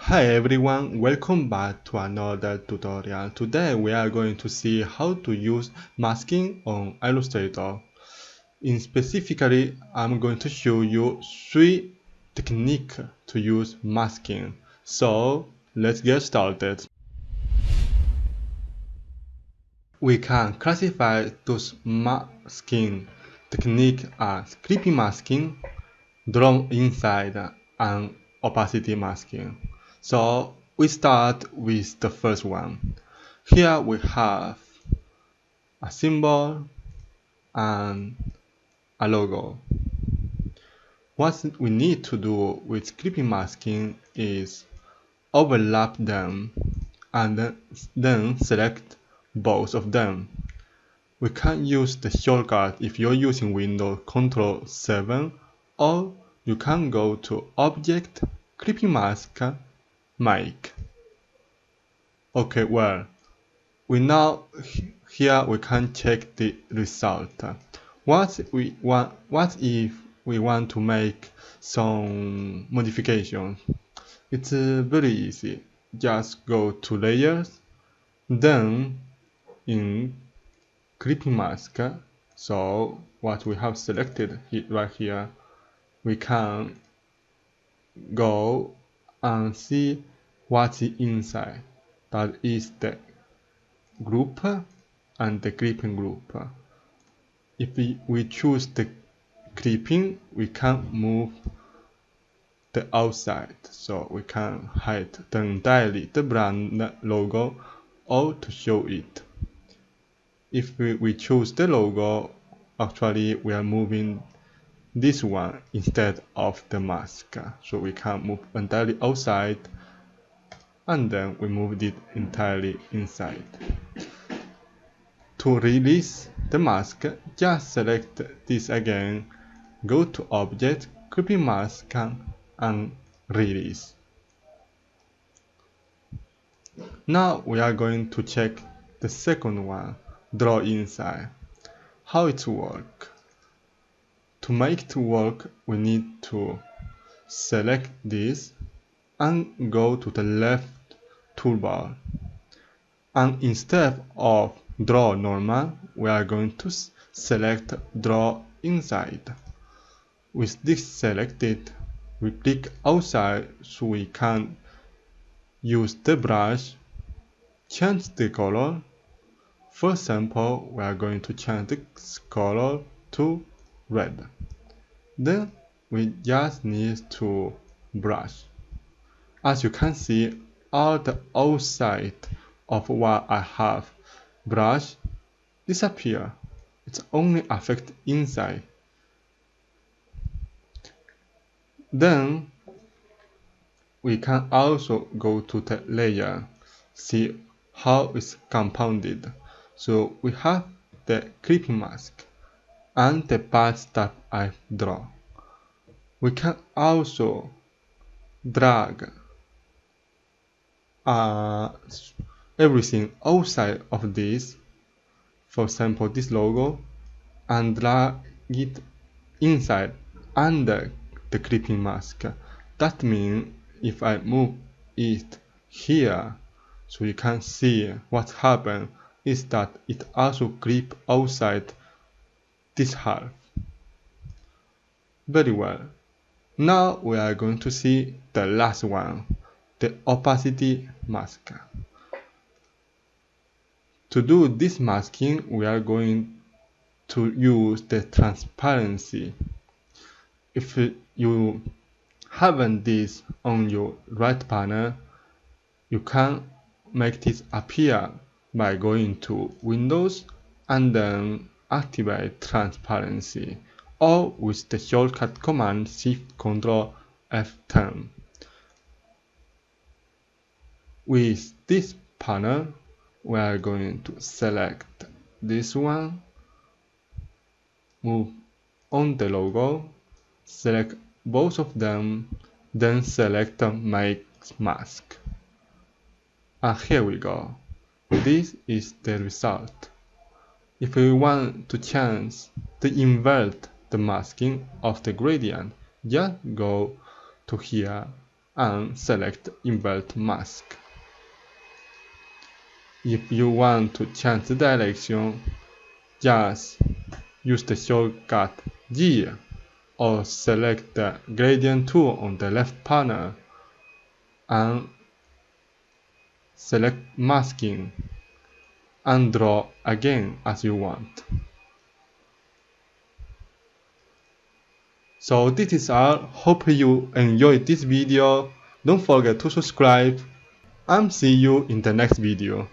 Hi everyone, welcome back to another tutorial. Today we are going to see how to use masking on Illustrator. Specifically, I'm going to show you 3 techniques to use masking. So let's get started. We can classify those masking techniques as creepy masking, draw inside, and opacity masking. So we start with the first one. Here we have a symbol and a logo. What we need to do with creepy masking is overlap them and then select both of them. We can use the shortcut if you're using Windows Ctrl 7, or you can go to Object, Creepy Mask, Make. Okay, well, here we can check the result. What if we want to make some modifications? It's very easy. Just go to Layers, then in Creepy Mask. So what we have selected right here, we can go and see what's inside. That is the group and the creeping group. If we choose the creeping, we can move the outside, so we can hide entirely the brand logo or to show it. If we choose the logo, actually we are moving this one instead of the mask, so we can move entirely outside and then we move it entirely inside. To release the mask, just select this again, go to Object, Creepy Mask, and Release. Now we are going to check the second one, Draw Inside. How it works. To make it work, we need to select this and go to the left toolbar. And instead of Draw Normal, we are going to select Draw Inside. With this selected, we click outside so we can use the brush, change the color. For example, we are going to change the color to red. Then we just need to brush. As you can see, all the outside of what I have brushed disappear. It only affects inside. Then we can also go to the layer, see how it's compounded. So we have the creepy mask and the parts that I draw. We can also drag everything outside of this, for example this logo, and drag it inside under the creepy mask. That means if I move it here, so you can see what happened is that it also creep outside this half. Very well. Now we are going to see the last one, the opacity mask. To do this masking, we are going to use the transparency. If you haven't this on your right panel, you can make this appear by going to Windows and then activate transparency, or with the shortcut command Shift Ctrl F10. With this panel, we are going to select this one, move on the logo, select both of them, then select Make Mask. And here we go. This is the result. If we want to change to invert the masking of the gradient, just go to here and select Invert Mask. If you want to change the direction, just use the shortcut G or select the gradient tool on the left panel and select masking and draw again as you want. So this is all. Hope you enjoyed this video. Don't forget to subscribe and see you in the next video.